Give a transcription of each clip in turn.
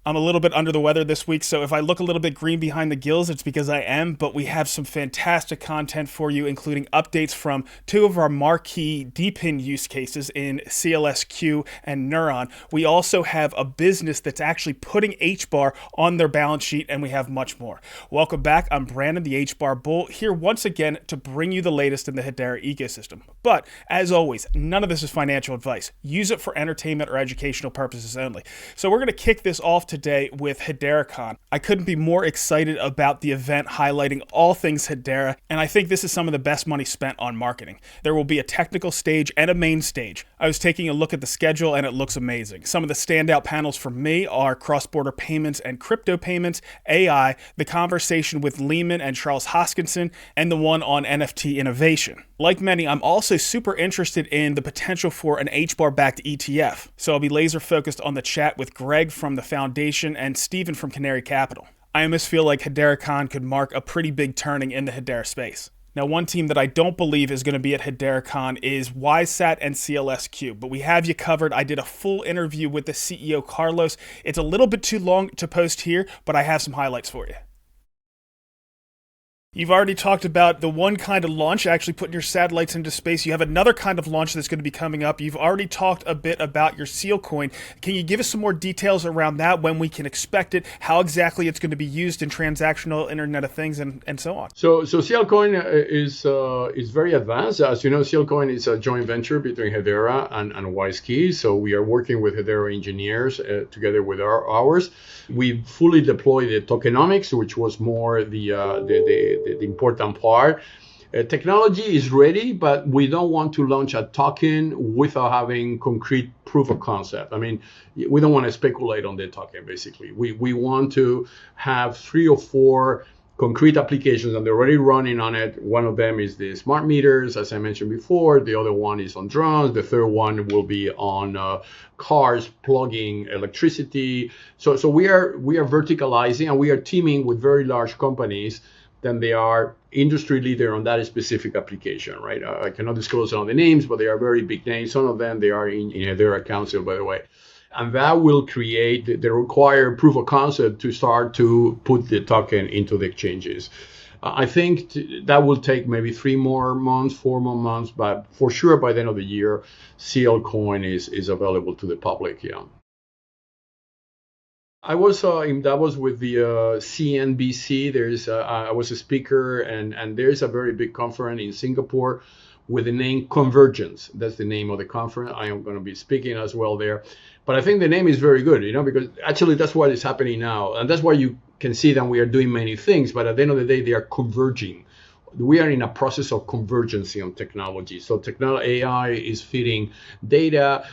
I'm a little bit under the weather this week, so if I look a little bit green behind the gills, it's because I am, but we have some fantastic content for you, including updates from two of our marquee DPIN use cases in SealSQ and Neuron. We also have a business that's actually putting HBAR on their balance sheet, and we have much more. Welcome back. I'm Brandon, the HBAR Bull, here once again to bring you the latest in the Hedera ecosystem. But, as always, none of this is financial advice. Use it for entertainment or educational purposes only. So we're going to kick this off today with HederaCon. I couldn't be more excited about the event highlighting all things Hedera, and I think this is some of the best money spent on marketing. There will be a technical stage and a main stage. I was taking a look at the schedule and it looks amazing. Some of the standout panels for me are cross-border payments and crypto payments, AI, the conversation with Lehman and Charles Hoskinson, and the one on NFT innovation. Like many, I'm also super interested in the potential for an HBAR-backed ETF, so I'll be laser focused on the chat with Greg from the Foundation and Steven from Canary Capital. I almost feel like HederaCon could mark a pretty big turning in the Hedera space. Now, one team that I don't believe is going to be at HederaCon is WiseSat and SealSQ, but we have you covered. I did a full interview with the CEO, Carlos. It's a little bit too long to post here, but I have some highlights for you. You've already talked about the one kind of launch, actually putting your satellites into space. You have another kind of launch that's going to be coming up. You've already talked a bit about your Seal coin. Can you give us some more details around that, when we can expect it, how exactly it's going to be used in transactional Internet of Things, and so on? So Seal coin is very advanced. As you know, Seal coin is a joint venture between Hedera and WiseKey. So we are working with Hedera engineers together with ours. We fully deployed the tokenomics, which was more the important part. Technology is ready, but we don't want to launch a token without having concrete proof of concept. I mean, we don't want to speculate on the token, basically. We want to have 3 or 4 concrete applications, and they're already running on it. One of them is the smart meters, as I mentioned before. The other one is on drones. The third one will be on cars plugging electricity. So we are verticalizing, and we are teaming with very large companies. Then they are industry leader on that specific application, right? I cannot disclose all the names, but they are very big names. Some of them, they are in Hedera Council, by the way. And that will create the required proof of concept to start to put the token into the exchanges. I think that will take maybe 3 more months, 4 more months, but for sure by the end of the year, Seal coin is available to the public, yeah. I was in Davos with the CNBC. I was a speaker, and there's a very big conference in Singapore with the name Convergence. That's the name of the conference. I am going to be speaking as well there. But I think the name is very good, because actually that's what is happening now. And that's why you can see that we are doing many things, but at the end of the day, they are converging. We are in a process of convergence on technology. So AI is feeding data,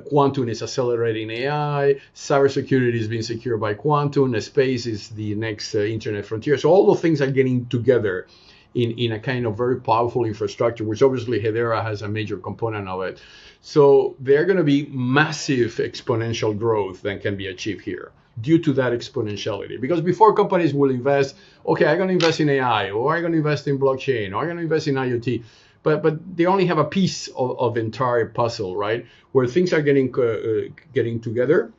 quantum is accelerating AI, cybersecurity is being secured by quantum, space is the next internet frontier. So all those things are getting together in a kind of very powerful infrastructure, which obviously Hedera has a major component of it. So there are going to be massive exponential growth that can be achieved here due to that exponentiality. Because before, companies will invest, okay, I'm going to invest in AI, or I'm going to invest in blockchain, or I'm going to invest in IoT. But they only have a piece of the entire puzzle, right? Where things are getting together.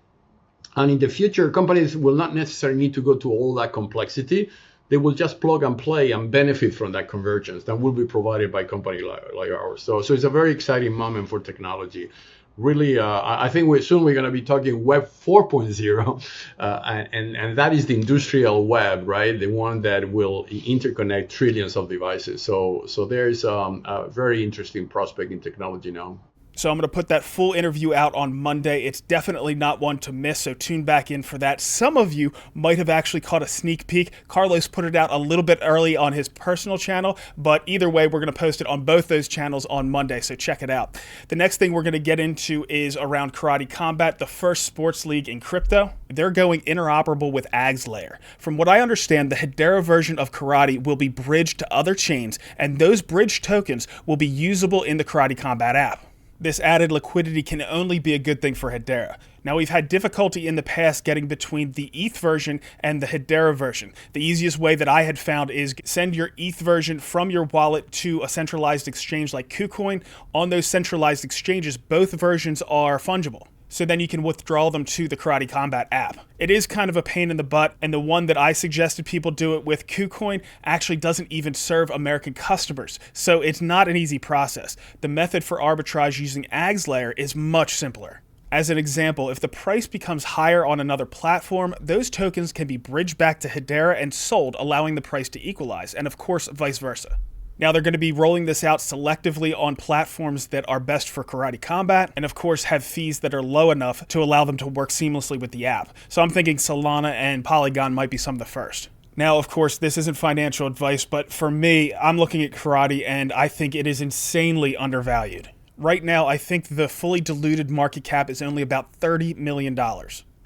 And in the future, companies will not necessarily need to go to all that complexity. They will just plug and play and benefit from that convergence that will be provided by companies like ours. So it's a very exciting moment for technology. Really, I think we're going to be talking Web 4.0, and that is the industrial web, right? The one that will interconnect trillions of devices. So there's a very interesting prospect in technology now. So I'm going to put that full interview out on Monday. It's definitely not one to miss, so tune back in for that. Some of you might have actually caught a sneak peek. Carlos put it out a little bit early on his personal channel, but either way, we're going to post it on both those channels on Monday, so check it out. The next thing we're going to get into is around Karate Combat, the first sports league in crypto. They're going interoperable with Ag's Layer. From what I understand, the Hedera version of Karate will be bridged to other chains, and those bridged tokens will be usable in the Karate Combat app. This added liquidity can only be a good thing for Hedera. Now, we've had difficulty in the past getting between the ETH version and the Hedera version. The easiest way that I had found is send your ETH version from your wallet to a centralized exchange like KuCoin. On those centralized exchanges, both versions are fungible. So then you can withdraw them to the Karate Combat app. It is kind of a pain in the butt, and the one that I suggested people do it with, KuCoin, actually doesn't even serve American customers. So it's not an easy process. The method for arbitrage using AGS layer is much simpler. As an example, if the price becomes higher on another platform, those tokens can be bridged back to Hedera and sold, allowing the price to equalize, and of course, vice versa. Now, they're going to be rolling this out selectively on platforms that are best for Karate Combat, and of course have fees that are low enough to allow them to work seamlessly with the app. So I'm thinking Solana and Polygon might be some of the first. Now, of course, this isn't financial advice, but for me, I'm looking at Karate and I think it is insanely undervalued. Right now, I think the fully diluted market cap is only about $30 million.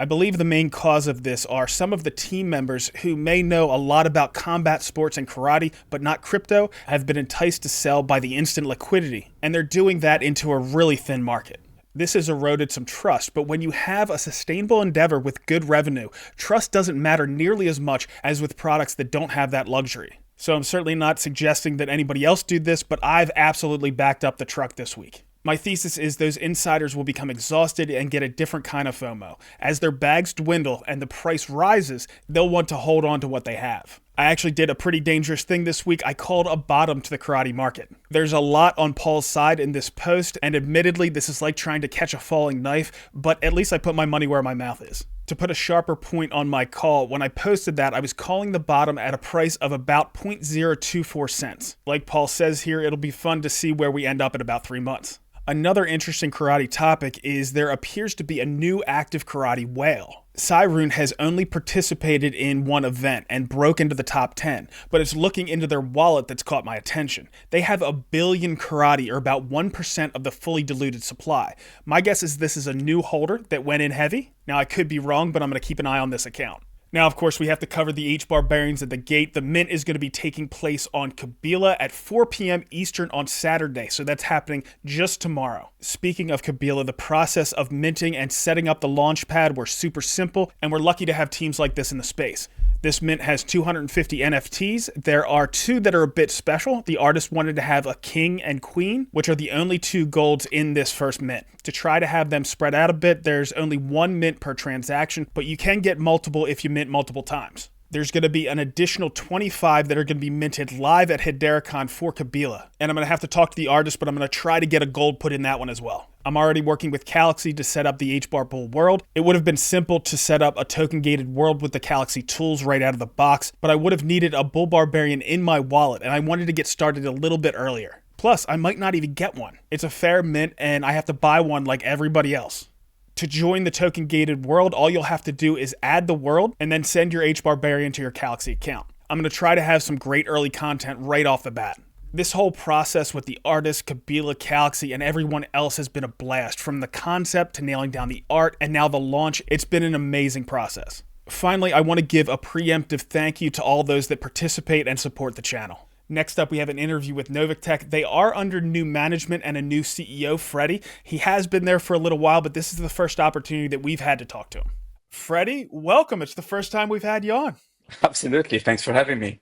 I believe the main cause of this are some of the team members who may know a lot about combat sports and karate, but not crypto, have been enticed to sell by the instant liquidity, and they're doing that into a really thin market. This has eroded some trust, but when you have a sustainable endeavor with good revenue, trust doesn't matter nearly as much as with products that don't have that luxury. So I'm certainly not suggesting that anybody else do this, but I've absolutely backed up the truck this week. My thesis is those insiders will become exhausted and get a different kind of FOMO. As their bags dwindle and the price rises, they'll want to hold on to what they have. I actually did a pretty dangerous thing this week. I called a bottom to the karate market. There's a lot on Paul's side in this post, and admittedly, this is like trying to catch a falling knife, but at least I put my money where my mouth is. To put a sharper point on my call, when I posted that, I was calling the bottom at a price of about 0.024 cents. Like Paul says here, it'll be fun to see where we end up in about 3 months. Another interesting karate topic is there appears to be a new active karate whale. Cyrune has only participated in one event and broke into the top 10, but it's looking into their wallet that's caught my attention. They have 1 billion karate, or about 1% of the fully diluted supply. My guess is this is a new holder that went in heavy. Now, I could be wrong, but I'm going to keep an eye on this account. Now, of course, we have to cover the HBAR at the gate. The mint is going to be taking place on Kabila at 4 p.m. Eastern on Saturday, so that's happening just tomorrow. Speaking of Kabila, the process of minting and setting up the launch pad were super simple, and we're lucky to have teams like this in the space. This mint has 250 NFTs. There are 2 that are a bit special. The artist wanted to have a king and queen, which are the only 2 golds in this first mint. To try to have them spread out a bit, there's only 1 mint per transaction, but you can get multiple if you mint multiple times. There's going to be an additional 25 that are going to be minted live at HederaCon for Kabila. And I'm going to have to talk to the artist, but I'm going to try to get a gold put in that one as well. I'm already working with Galaxy to set up the HBAR Bull world. It would have been simple to set up a token-gated world with the Galaxy tools right out of the box, but I would have needed a Bullbarian in my wallet, and I wanted to get started a little bit earlier. Plus, I might not even get one. It's a fair mint, and I have to buy one like everybody else. To join the token-gated world, all you'll have to do is add the world and then send your HBAR to your Galaxy account. I'm going to try to have some great early content right off the bat. This whole process with the artist, Kabila, Galaxy, and everyone else has been a blast. From the concept to nailing down the art and now the launch, it's been an amazing process. Finally, I want to give a preemptive thank you to all those that participate and support the channel. Next up, we have an interview with Noviqtech. They are under new management and a new CEO, Freddie. He has been there for a little while, but this is the first opportunity that we've had to talk to him. Freddie, welcome. It's the first time we've had you on. Absolutely. Thanks for having me.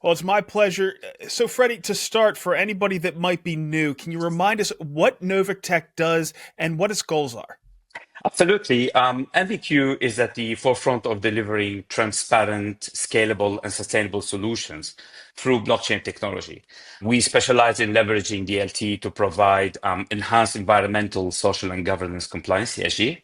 Well, it's my pleasure. So, Freddie, to start, for anybody that might be new, can you remind us what Noviqtech does and what its goals are? Absolutely. NVQ is at the forefront of delivering transparent, scalable, and sustainable solutions through blockchain technology. We specialize in leveraging DLT to provide enhanced environmental, social, and governance compliance, ESG,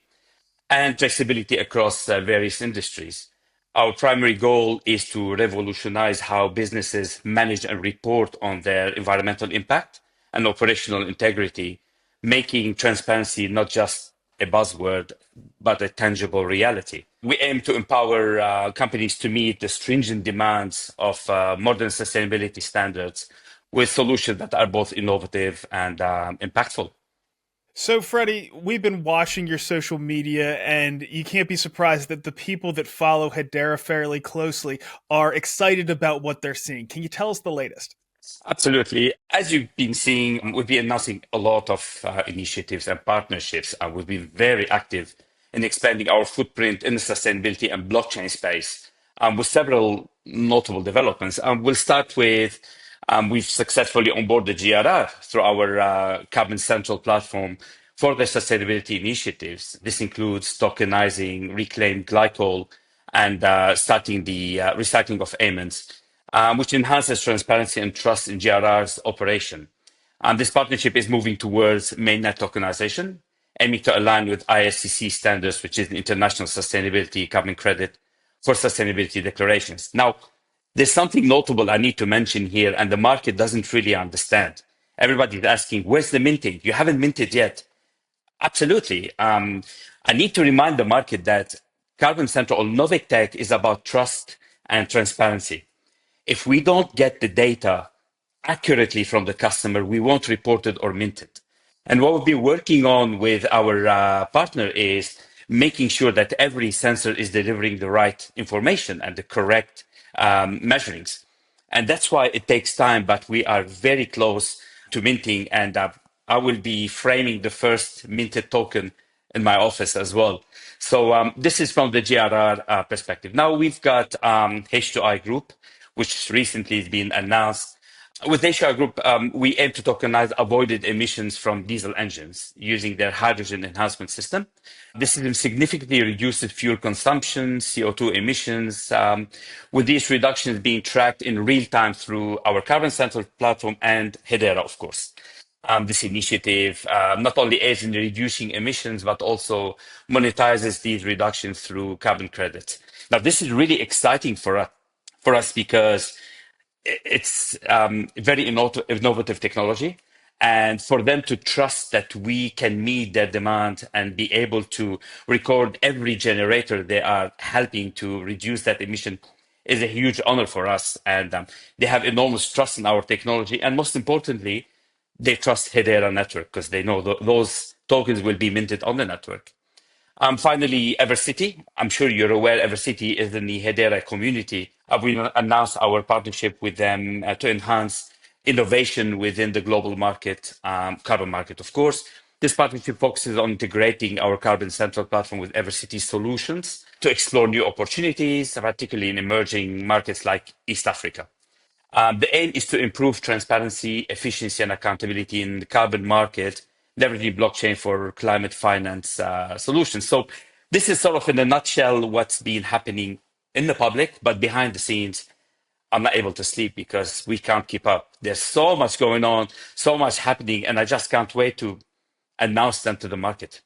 and flexibility across various industries. Our primary goal is to revolutionize how businesses manage and report on their environmental impact and operational integrity, making transparency not just a buzzword, but a tangible reality. We aim to empower companies to meet the stringent demands of modern sustainability standards with solutions that are both innovative and impactful. So, Freddie, we've been watching your social media, and you can't be surprised that the people that follow Hedera fairly closely are excited about what they're seeing. Can you tell us the latest? Absolutely. As you've been seeing, we've been announcing a lot of initiatives and partnerships. We've been very active in expanding our footprint in the sustainability and blockchain space with several notable developments. We'll start with we've successfully onboarded GRR through our Carbon Central platform for their sustainability initiatives. This includes tokenizing reclaimed glycol and starting the recycling of amines, which enhances transparency and trust in GRR's operation. This partnership is moving towards mainnet tokenization, aiming to align with ISCC standards, which is the International Sustainability Carbon Credit for Sustainability Declarations. Now, there's something notable I need to mention here, and the market doesn't really understand. Everybody's asking, where's the minting? You haven't minted yet. Absolutely. I need to remind the market that Carbon Central or Noviqtech is about trust and transparency. If we don't get the data accurately from the customer, we won't report it or mint it. And what we've been working on with our partner is making sure that every sensor is delivering the right information and the correct measurings. And that's why it takes time, but we are very close to minting. And I will be framing the first minted token in my office as well. So this is from the GRR perspective. Now we've got H2I Group, which recently has been announced. With H2I Group, we aim to tokenize avoided emissions from diesel engines using their hydrogen enhancement system. This system significantly reduces fuel consumption, CO2 emissions, with these reductions being tracked in real time through our Carbon Central platform and Hedera, of course. This initiative not only aids in reducing emissions, but also monetizes these reductions through carbon credits. Now, this is really exciting for us because it's very innovative technology. And for them to trust that we can meet their demand and be able to record every generator they are helping to reduce that emission is a huge honor for us. And they have enormous trust in our technology. And most importantly, they trust Hedera network because they know those tokens will be minted on the network. Finally, Evercity. I'm sure you're aware Evercity is in the Hedera community. We announced our partnership with them to enhance innovation within the global market, carbon market, of course. This partnership focuses on integrating our Carbon Central platform with Evercity solutions to explore new opportunities, particularly in emerging markets like East Africa. The aim is to improve transparency, efficiency, and accountability in the carbon market, leveraging blockchain for climate finance solutions. So this is sort of in a nutshell what's been happening in the public, but behind the scenes, I'm not able to sleep because we can't keep up. There's so much going on, so much happening, and I just can't wait to announce them to the market.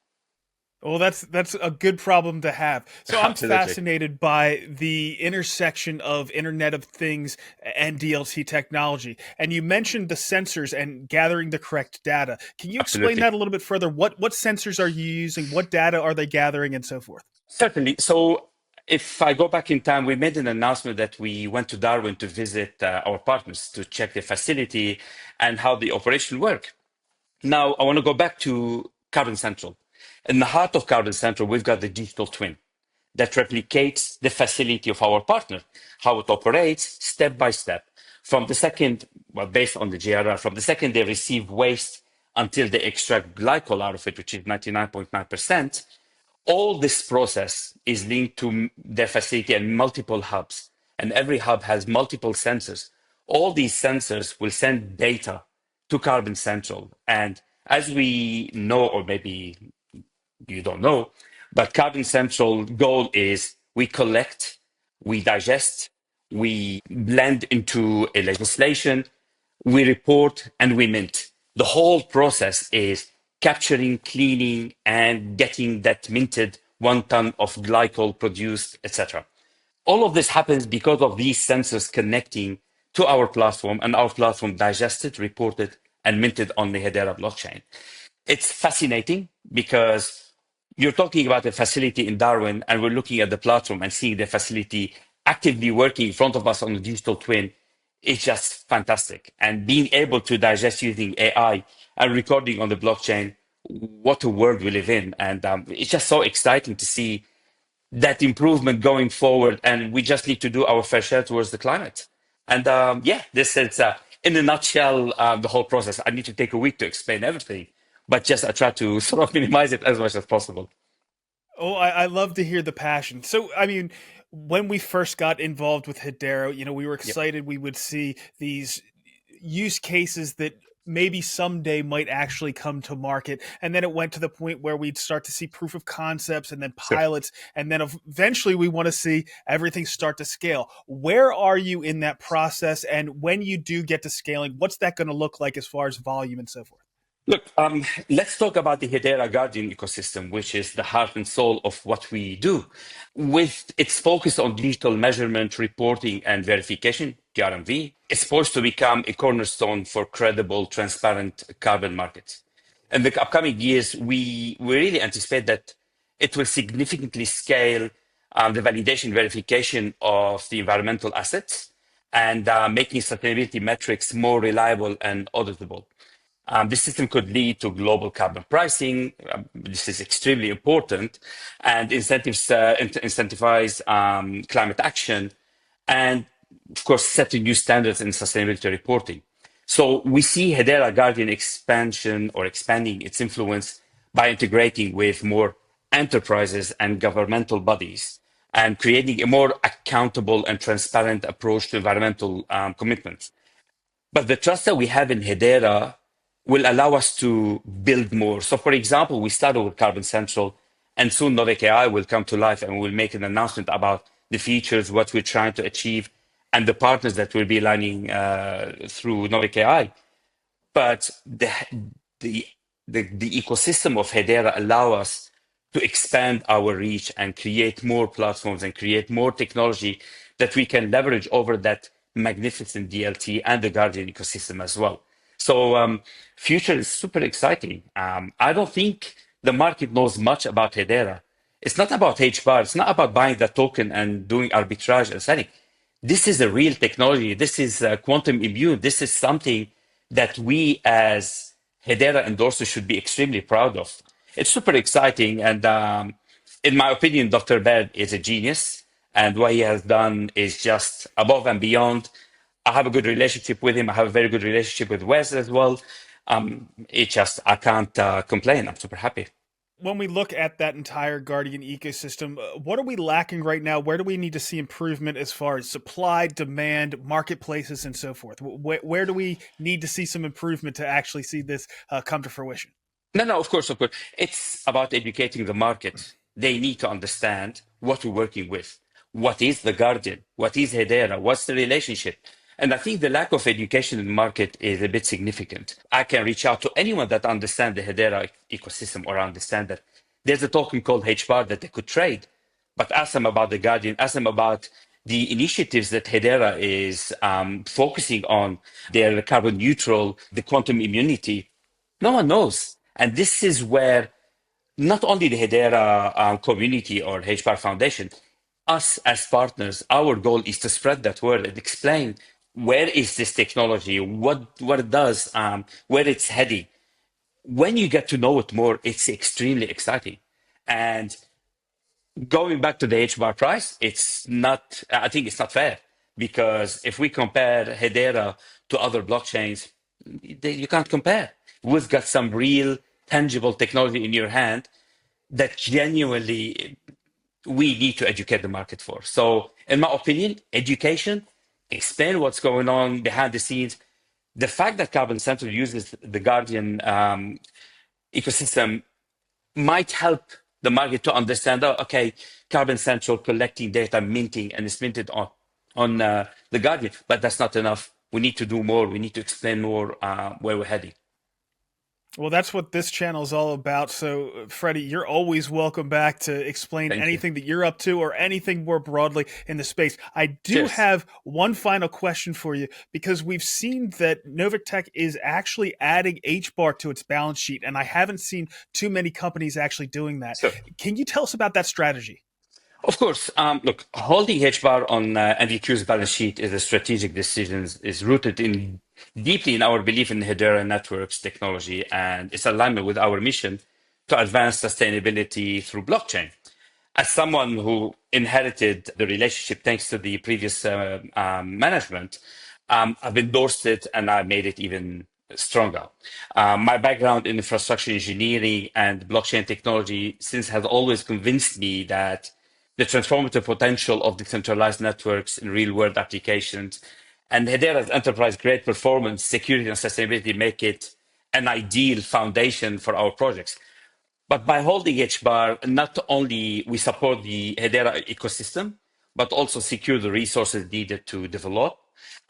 Well, that's a good problem to have. So I'm Absolutely. fascinated by the intersection of Internet of Things and DLT technology. And you mentioned the sensors and gathering the correct data. Can you explain Absolutely. that a little bit further? What sensors are you using? What data are they gathering, and so forth? Certainly. So if I go back in time, we made an announcement that we went to Darwin to visit our partners to check the facility and how the operation work. Now, I want to go back to Carbon Central. In the heart of Carbon Central, we've got the digital twin that replicates the facility of our partner, how it operates step by step. From the second, well, based on the GRR, from the second they receive waste until they extract glycol out of it, which is 99.9%, all this process is linked to their facility and multiple hubs. And every hub has multiple sensors. All these sensors will send data to Carbon Central. And as we know, or maybe you don't know, but Carbon Central goal is we collect, we digest, we blend into a legislation, we report, and we mint. The whole process is capturing, cleaning, and getting that minted 1 ton of glycol produced, etc. All of this happens because of these sensors connecting to our platform, and our platform digested, reported, and minted on the Hedera blockchain. It's fascinating because you're talking about a facility in Darwin, and we're looking at the platform and seeing the facility actively working in front of us on the digital twin. It's just fantastic. And being able to digest using AI and recording on the blockchain, what a world we live in. And it's just so exciting to see that improvement going forward. And we just need to do our fair share towards the climate. And yeah, this is in a nutshell the whole process. I need to take a week to explain everything, but just I try to sort of minimize it as much as possible. Oh, I love to hear the passion. So, I mean, when we first got involved with Hedera, we were Yep. excited we would see these use cases that maybe someday might actually come to market. And then it went to the point where we'd start to see proof of concepts and then Sure. pilots. And then eventually we want to see everything start to scale. Where are you in that process? And when you do get to scaling, what's that going to look like as far as volume and so forth? Look, let's talk about the Hedera Guardian ecosystem, which is the heart and soul of what we do. With its focus on digital measurement, reporting, and verification, DRMV, it's poised to become a cornerstone for credible, transparent carbon markets. In the upcoming years, we really anticipate that it will significantly scale the validation verification of the environmental assets and making sustainability metrics more reliable and auditable. This system could lead to global carbon pricing. This is extremely important, and incentivize climate action, and of course, setting new standards in sustainability reporting. So we see Hedera Guardian expanding its influence by integrating with more enterprises and governmental bodies and creating a more accountable and transparent approach to environmental commitments. But the trust that we have in Hedera will allow us to build more. So, for example, we started with Carbon Central, and soon Noviqtech will come to life, and we'll make an announcement about the features, what we're trying to achieve, and the partners that will be lining through Noviqtech. But the ecosystem of Hedera allow us to expand our reach and create more platforms and create more technology that we can leverage over that magnificent DLT and the Guardian ecosystem as well. So future is super exciting. I don't think the market knows much about Hedera. It's not about HBAR. It's not about buying the token and doing arbitrage and selling. This is a real technology. This is quantum immune. This is something that we as Hedera endorsers should be extremely proud of. It's super exciting. And in my opinion, Dr. Baird is a genius. And what he has done is just above and beyond. I have a good relationship with him. I have a very good relationship with Wes as well. I can't complain. I'm super happy. When we look at that entire Guardian ecosystem, what are we lacking right now? Where do we need to see improvement as far as supply, demand, marketplaces, and so forth? Where do we need to see some improvement to actually see this come to fruition? No, of course, of course. It's about educating the market. They need to understand what we're working with. What is the Guardian? What is Hedera? What's the relationship? And I think the lack of education in the market is a bit significant. I can reach out to anyone that understands the Hedera ecosystem or understand that there's a token called HBAR that they could trade, but ask them about the Guardian, ask them about the initiatives that Hedera is focusing on, their carbon neutral, the quantum immunity. No one knows. And this is where not only the Hedera community or HBAR Foundation, us as partners, our goal is to spread that word and explain where is this technology, what it does, where it's heading. When you get to know it more, it's extremely exciting. And going back to the HBAR price, I think it's not fair, because if we compare Hedera to other blockchains, you can't compare. We've got some real tangible technology in your hand that genuinely we need to educate the market for. So in my opinion, education, explain what's going on behind the scenes. The fact that Carbon Central uses the Guardian ecosystem might help the market to understand, okay, Carbon Central collecting data, minting, and it's minted on the Guardian, but that's not enough. We need to do more. We need to explain more where we're heading. Well, that's what this channel is all about. So, Freddie, you're always welcome back to explain anything that you're up to or anything more broadly in the space. I do have one final question for you, because we've seen that Noviqtech is actually adding HBAR to its balance sheet, and I haven't seen too many companies actually doing that. Sure. Can you tell us about that strategy? Of course. Look, holding HBAR on NVQ's balance sheet is a strategic decision, is rooted deeply in our belief in Hedera Networks technology, and its alignment with our mission to advance sustainability through blockchain. As someone who inherited the relationship thanks to the previous management, I've endorsed it and I made it even stronger. My background in infrastructure engineering and blockchain technology since has always convinced me that the transformative potential of decentralized networks in real-world applications And Hedera's enterprise-grade performance, security, and sustainability make it an ideal foundation for our projects. But by holding HBAR, not only we support the Hedera ecosystem, but also secure the resources needed to develop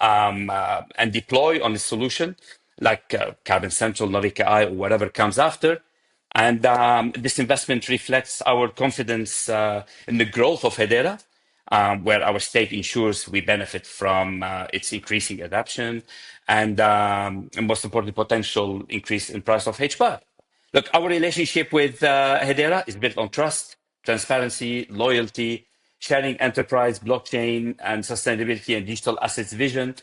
and deploy on the solution, like Carbon Central, Noviqtech, or whatever comes after. And this investment reflects our confidence in the growth of Hedera, where our stake ensures we benefit from its increasing adoption and most importantly, potential increase in price of HBAR. Look, our relationship with Hedera is built on trust, transparency, loyalty, sharing enterprise, blockchain, and sustainability and digital assets vision.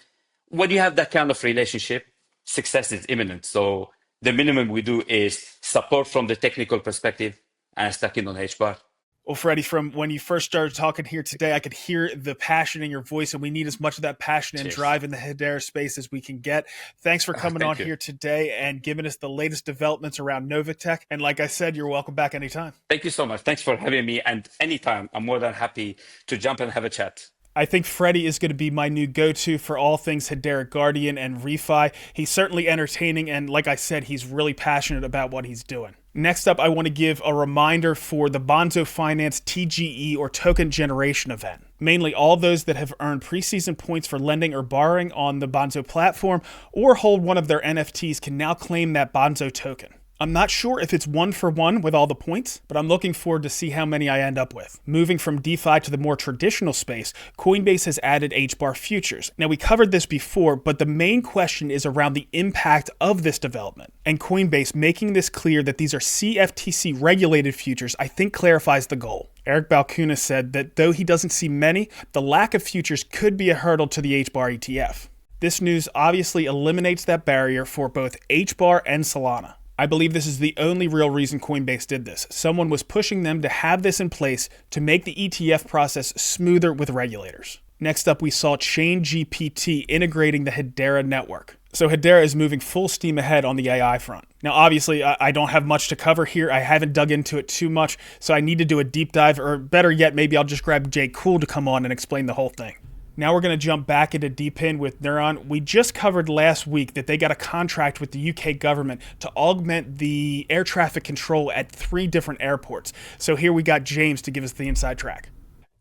When you have that kind of relationship, success is imminent. So the minimum we do is support from the technical perspective and stuck in on HBAR. Well, Freddie, from when you first started talking here today, I could hear the passion in your voice, and we need as much of that passion and drive in the Hedera space as we can get. Thanks for coming on here today and giving us the latest developments around Noviqtech. And like I said, you're welcome back anytime. Thank you so much. Thanks for having me. And anytime, I'm more than happy to jump and have a chat. I think Freddie is going to be my new go-to for all things Hedera Guardian and refi. He's certainly entertaining, and like I said, he's really passionate about what he's doing. Next up, I want to give a reminder for the Bonzo Finance TGE or Token Generation event. Mainly all those that have earned preseason points for lending or borrowing on the Bonzo platform or hold one of their NFTs can now claim that Bonzo token. I'm not sure if it's 1-for-1 with all the points, but I'm looking forward to see how many I end up with. Moving from DeFi to the more traditional space, Coinbase has added HBAR Futures. Now, we covered this before, but the main question is around the impact of this development. And Coinbase making this clear that these are CFTC-regulated futures, I think clarifies the goal. Eric Balcuna said that though he doesn't see many, the lack of futures could be a hurdle to the HBAR ETF. This news obviously eliminates that barrier for both HBAR and Solana. I believe this is the only real reason Coinbase did this. Someone was pushing them to have this in place to make the ETF process smoother with regulators. Next up, we saw ChainGPT integrating the Hedera network. So Hedera is moving full steam ahead on the AI front. Now, obviously, I don't have much to cover here. I haven't dug into it too much, so I need to do a deep dive, or better yet, maybe I'll just grab Jay Cool to come on and explain the whole thing. Now we're going to jump back into DeepIn with Neuron. We just covered last week that they got a contract with the UK government to augment the air traffic control at 3 different airports. So here we got James to give us the inside track.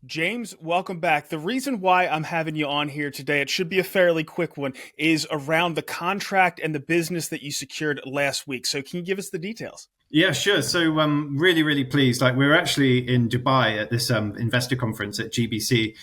James, welcome back. The reason why I'm having you on here today, it should be a fairly quick one, is around the contract and the business that you secured last week. So can you give us the details? Yeah, sure. So really, really pleased. Like we're actually in Dubai at this investor conference at GBC,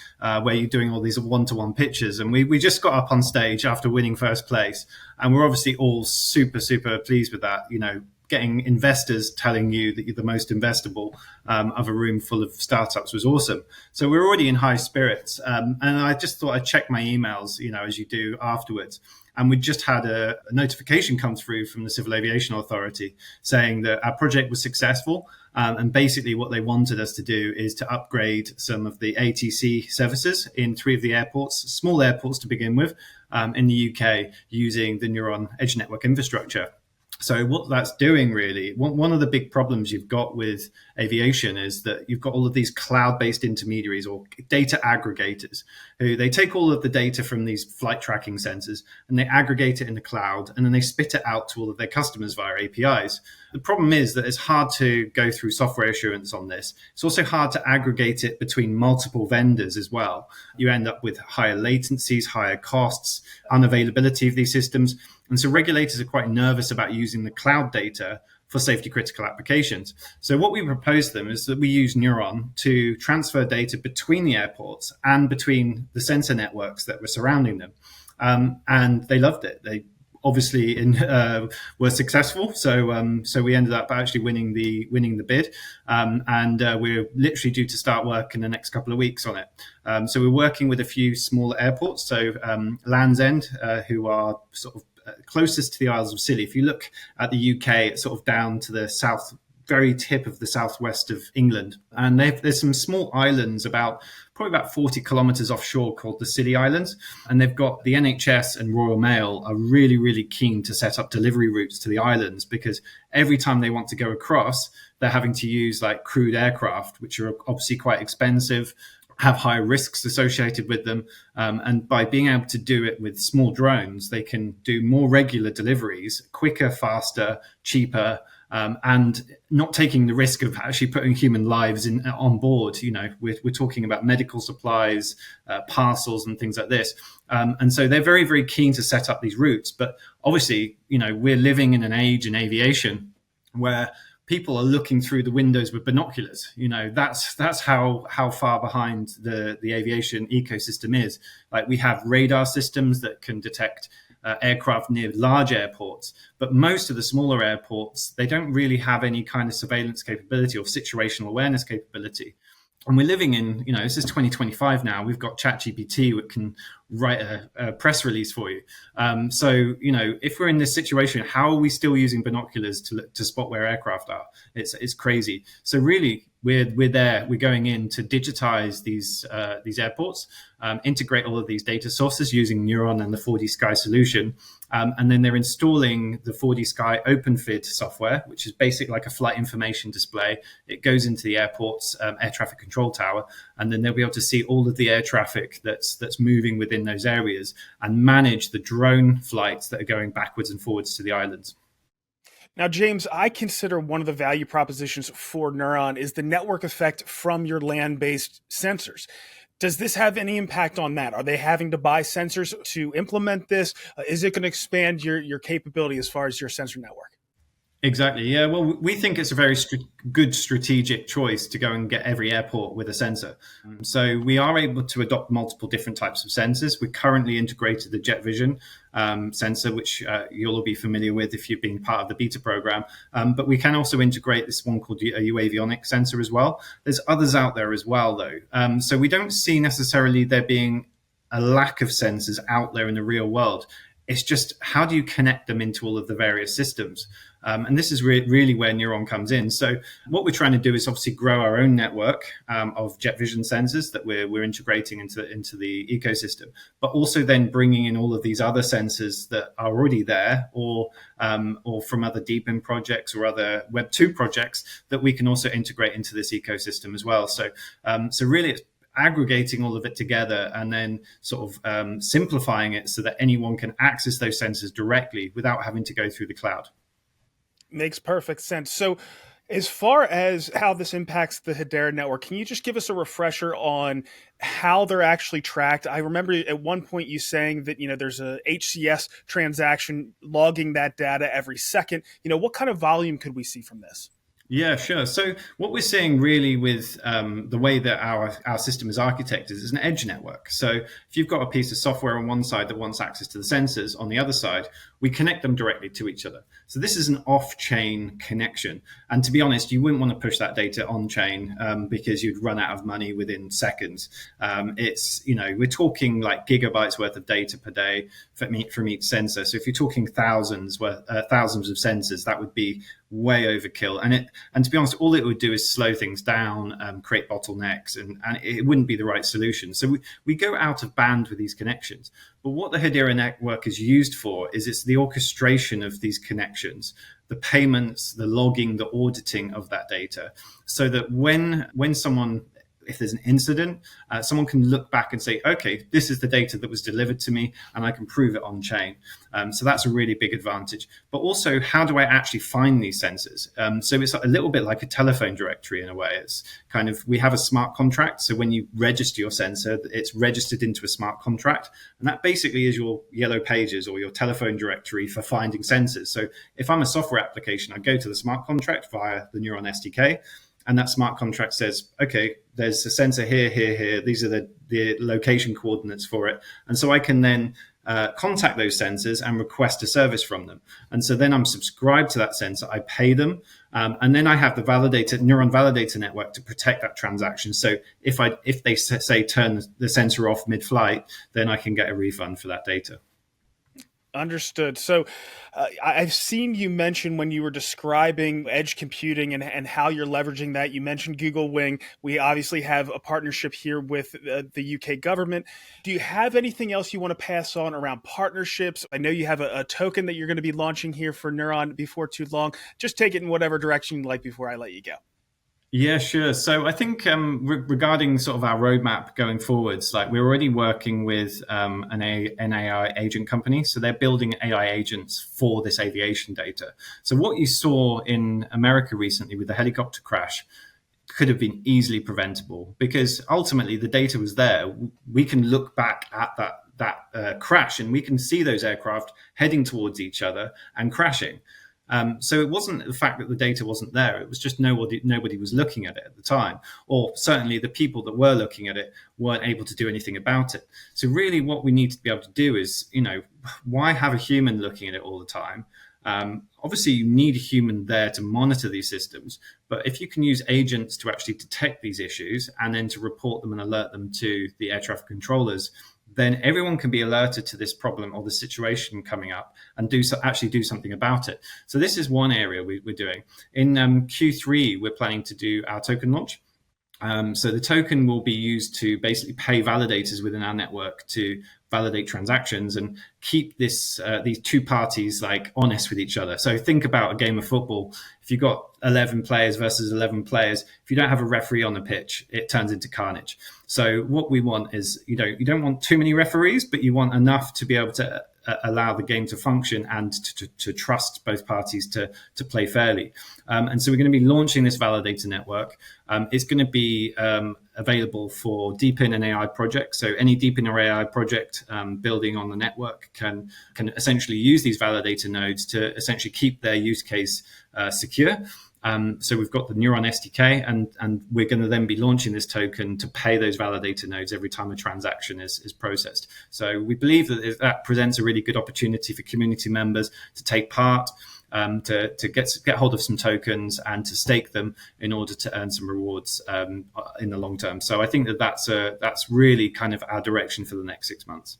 where you're doing all these one-to-one pitches. And we just got up on stage after winning first place. And we're obviously all super, super pleased with that. You know, getting investors telling you that you're the most investable of a room full of startups was awesome. So we're already in high spirits. And I just thought I'd check my emails, you know, as you do afterwards. And we just had a notification come through from the Civil Aviation Authority saying that our project was successful. And basically what they wanted us to do is to upgrade some of the ATC services in 3 of the airports, small airports to begin with, in the UK using the Neuron edge network infrastructure. So what that's doing really, one of the big problems you've got with aviation is that you've got all of these cloud-based intermediaries or data aggregators who they take all of the data from these flight tracking sensors and they aggregate it in the cloud and then they spit it out to all of their customers via APIs. The problem is that it's hard to go through software assurance on this. It's also hard to aggregate it between multiple vendors as well. You end up with higher latencies, higher costs, unavailability of these systems. And so regulators are quite nervous about using the cloud data for safety critical applications. So what we propose to them is that we use Neuron to transfer data between the airports and between the sensor networks that were surrounding them. And they loved it. They obviously were successful. So we ended up actually winning the bid. And we're literally due to start work in the next couple of weeks on it. So we're working with a few smaller airports. So Land's End, who are sort of closest to the Isles of Scilly. If you look at the UK, it's sort of down to the south, very tip of the southwest of England. And there's some small islands probably about 40 kilometers offshore called the Scilly Islands. And they've got the NHS and Royal Mail are really, really keen to set up delivery routes to the islands because every time they want to go across, they're having to use like crewed aircraft, which are obviously quite expensive. have high risks associated with them. And by being able to do it with small drones, they can do more regular deliveries, quicker, faster, cheaper, and not taking the risk of actually putting human lives on board. We're talking about medical supplies, parcels, and things like this. And so they're very, very keen to set up these routes. But obviously, we're living in an age in aviation where people are looking through the windows with binoculars. That's how far behind the aviation ecosystem is. Like, we have radar systems that can detect aircraft near large airports, but most of the smaller airports, they don't really have any kind of surveillance capability or situational awareness capability. And we're living in, this is 2025 now. We've got ChatGPT that can write a press release for you. So, if we're in this situation, how are we still using binoculars to spot where aircraft are? It's crazy. So really, we're going in to digitize these airports, integrate all of these data sources using Neuron and the 4D Sky solution. And then they're installing the 4D Sky OpenFID software, which is basically like a flight information display. It goes into the airport's air traffic control tower, and then they'll be able to see all of the air traffic that's moving within those areas and manage the drone flights that are going backwards and forwards to the islands. Now, James, I consider one of the value propositions for Neuron is the network effect from your land-based sensors. Does this have any impact on that? Are they having to buy sensors to implement this? Is it going to expand your capability as far as your sensor network? Exactly. Yeah. Well, we think it's a very good strategic choice to go and get every airport with a sensor. So we are able to adopt multiple different types of sensors. We currently integrated the Jet Vision sensor, which you'll all be familiar with if you've been part of the beta program. But we can also integrate this one called a UAVionic sensor as well. There's others out there as well, though. So we don't see necessarily there being a lack of sensors out there in the real world. It's just, how do you connect them into all of the various systems? And this is really where Neuron comes in. So what we're trying to do is obviously grow our own network of Jet Vision sensors that we're integrating into the ecosystem, but also then bringing in all of these other sensors that are already there, or from other deep-in projects or other Web 2 projects that we can also integrate into this ecosystem as well. So really, it's aggregating all of it together and then sort of simplifying it so that anyone can access those sensors directly without having to go through the cloud. Makes perfect sense. So as far as how this impacts the Hedera network, can you just give us a refresher on how they're actually tracked? I remember at one point you saying that, there's a HCS transaction logging that data every second. What kind of volume could we see from this? Yeah, sure. So what we're seeing really with the way that our system is architected is an edge network. So if you've got a piece of software on one side that wants access to the sensors, on the other side, we connect them directly to each other. So this is an off-chain connection. And to be honest, you wouldn't want to push that data on-chain because you'd run out of money within seconds. We're talking like gigabytes worth of data per day from each sensor. So if you're talking thousands of sensors, that would be way overkill. And to be honest, all it would do is slow things down, create bottlenecks, and it wouldn't be the right solution. So we go out of band with these connections. But what the Hedera network is used for is it's the orchestration of these connections, the payments, the logging, the auditing of that data, so that when someone, if there's an incident, someone can look back and say, okay, this is the data that was delivered to me, and I can prove it on chain. So that's a really big advantage. But also, how do I actually find these sensors? So it's a little bit like a telephone directory in a way. It's kind of, we have a smart contract. So when you register your sensor, it's registered into a smart contract. And that basically is your yellow pages or your telephone directory for finding sensors. So if I'm a software application, I go to the smart contract via the Neuron SDK. And that smart contract says, okay, there's a sensor here, here, here. These are the location coordinates for it. And so I can then contact those sensors and request a service from them. And so then I'm subscribed to that sensor. I pay them. And then I have the Neuron validator network to protect that transaction. So if they say turn the sensor off mid-flight, then I can get a refund for that data. Understood. So I've seen you mention when you were describing edge computing and how you're leveraging that, you mentioned Google Wing. We obviously have a partnership here with the UK government. Do you have anything else you want to pass on around partnerships? I know you have a token that you're going to be launching here for Neuron before too long. Just take it in whatever direction you'd like before I let you go. Yeah, sure. So I think regarding sort of our roadmap going forwards, like we're already working with an AI agent company. So they're building AI agents for this aviation data. So what you saw in America recently with the helicopter crash could have been easily preventable because ultimately the data was there. We can look back at that crash and we can see those aircraft heading towards each other and crashing. So it wasn't the fact that the data wasn't there. It was just nobody was looking at it at the time, or certainly the people that were looking at it weren't able to do anything about it. So really what we need to be able to do is, why have a human looking at it all the time? Obviously, you need a human there to monitor these systems. But if you can use agents to actually detect these issues and then to report them and alert them to the air traffic controllers, then everyone can be alerted to this problem or the situation coming up and actually do something about it. So this is one area we're doing. In Q3, we're planning to do our token launch. So the token will be used to basically pay validators within our network to validate transactions and keep these two parties like honest with each other. So think about a game of football. If you've got 11 players versus 11 players, if you don't have a referee on the pitch, it turns into carnage. So what we want is, you don't want too many referees, but you want enough to be able to allow the game to function and to trust both parties to play fairly. And so we're going to be launching this validator network. It's going to be available for Deepin and AI projects. So any Deepin or AI project building on the network can essentially use these validator nodes to essentially keep their use case secure. So we've got the Neuron SDK, and we're going to then be launching this token to pay those validator nodes every time a transaction is processed. So we believe that presents a really good opportunity for community members to take part, to get hold of some tokens and to stake them in order to earn some rewards in the long term. So I think that's really kind of our direction for the next 6 months.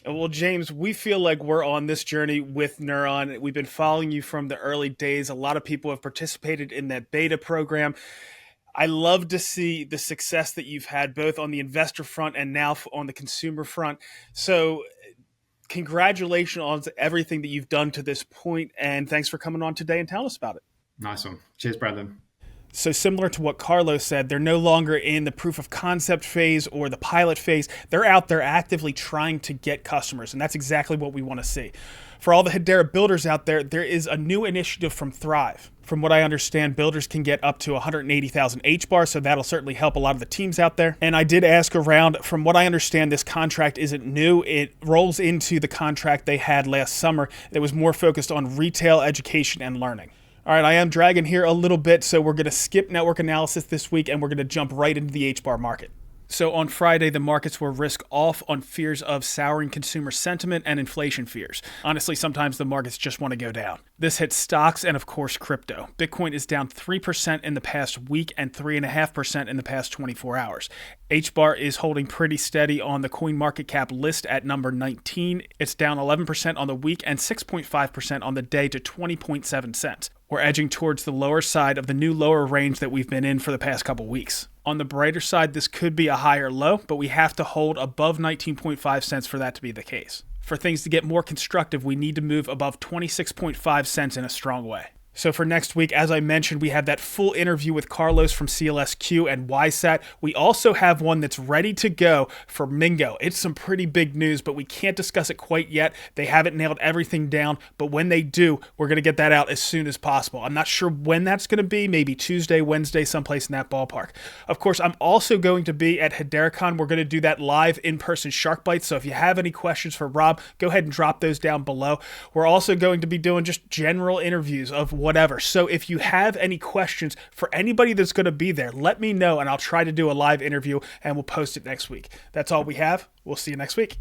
Well, James, we feel like we're on this journey with Neuron. We've been following you from the early days. A lot of people have participated in that beta program. I love to see the success that you've had both on the investor front and now on the consumer front. So congratulations on everything that you've done to this point, and thanks for coming on today and telling us about it. Nice one. Cheers, Brandon. So similar to what Carlos said, they're no longer in the proof of concept phase or the pilot phase. They're out there actively trying to get customers, and that's exactly what we want to see. For all the Hedera builders out there, there is a new initiative from Thrive. From what I understand, builders can get up to 180,000 HBAR, so that'll certainly help a lot of the teams out there. And I did ask around. From what I understand, this contract isn't new. It rolls into the contract they had last summer that was more focused on retail, education, and learning. All right, I am dragging here a little bit, so we're going to skip network analysis this week, and we're going to jump right into the HBAR market. So on Friday, the markets were risk off on fears of souring consumer sentiment and inflation fears. Honestly, sometimes the markets just want to go down. This hits stocks and, of course, crypto. Bitcoin is down 3% in the past week and 3.5% in the past 24 hours. HBAR is holding pretty steady on the CoinMarketCap list at number 19. It's down 11% on the week and 6.5% on the day to 20.7 cents. We're edging towards the lower side of the new lower range that we've been in for the past couple weeks. On the brighter side, this could be a higher low, but we have to hold above 19.5 cents for that to be the case. For things to get more constructive, we need to move above 26.5 cents in a strong way. So for next week, as I mentioned, we have that full interview with Carlos from SealSQ and YSAT. We also have one that's ready to go for Mingo. It's some pretty big news, but we can't discuss it quite yet. They haven't nailed everything down, but when they do, we're going to get that out as soon as possible. I'm not sure when that's going to be, maybe Tuesday, Wednesday, someplace in that ballpark. Of course, I'm also going to be at HederaCon. We're going to do that live in-person Shark Bites, so if you have any questions for Rob, go ahead and drop those down below. We're also going to be doing just general interviews of whatever. So if you have any questions for anybody that's going to be there, let me know and I'll try to do a live interview and we'll post it next week. That's all we have. We'll see you next week.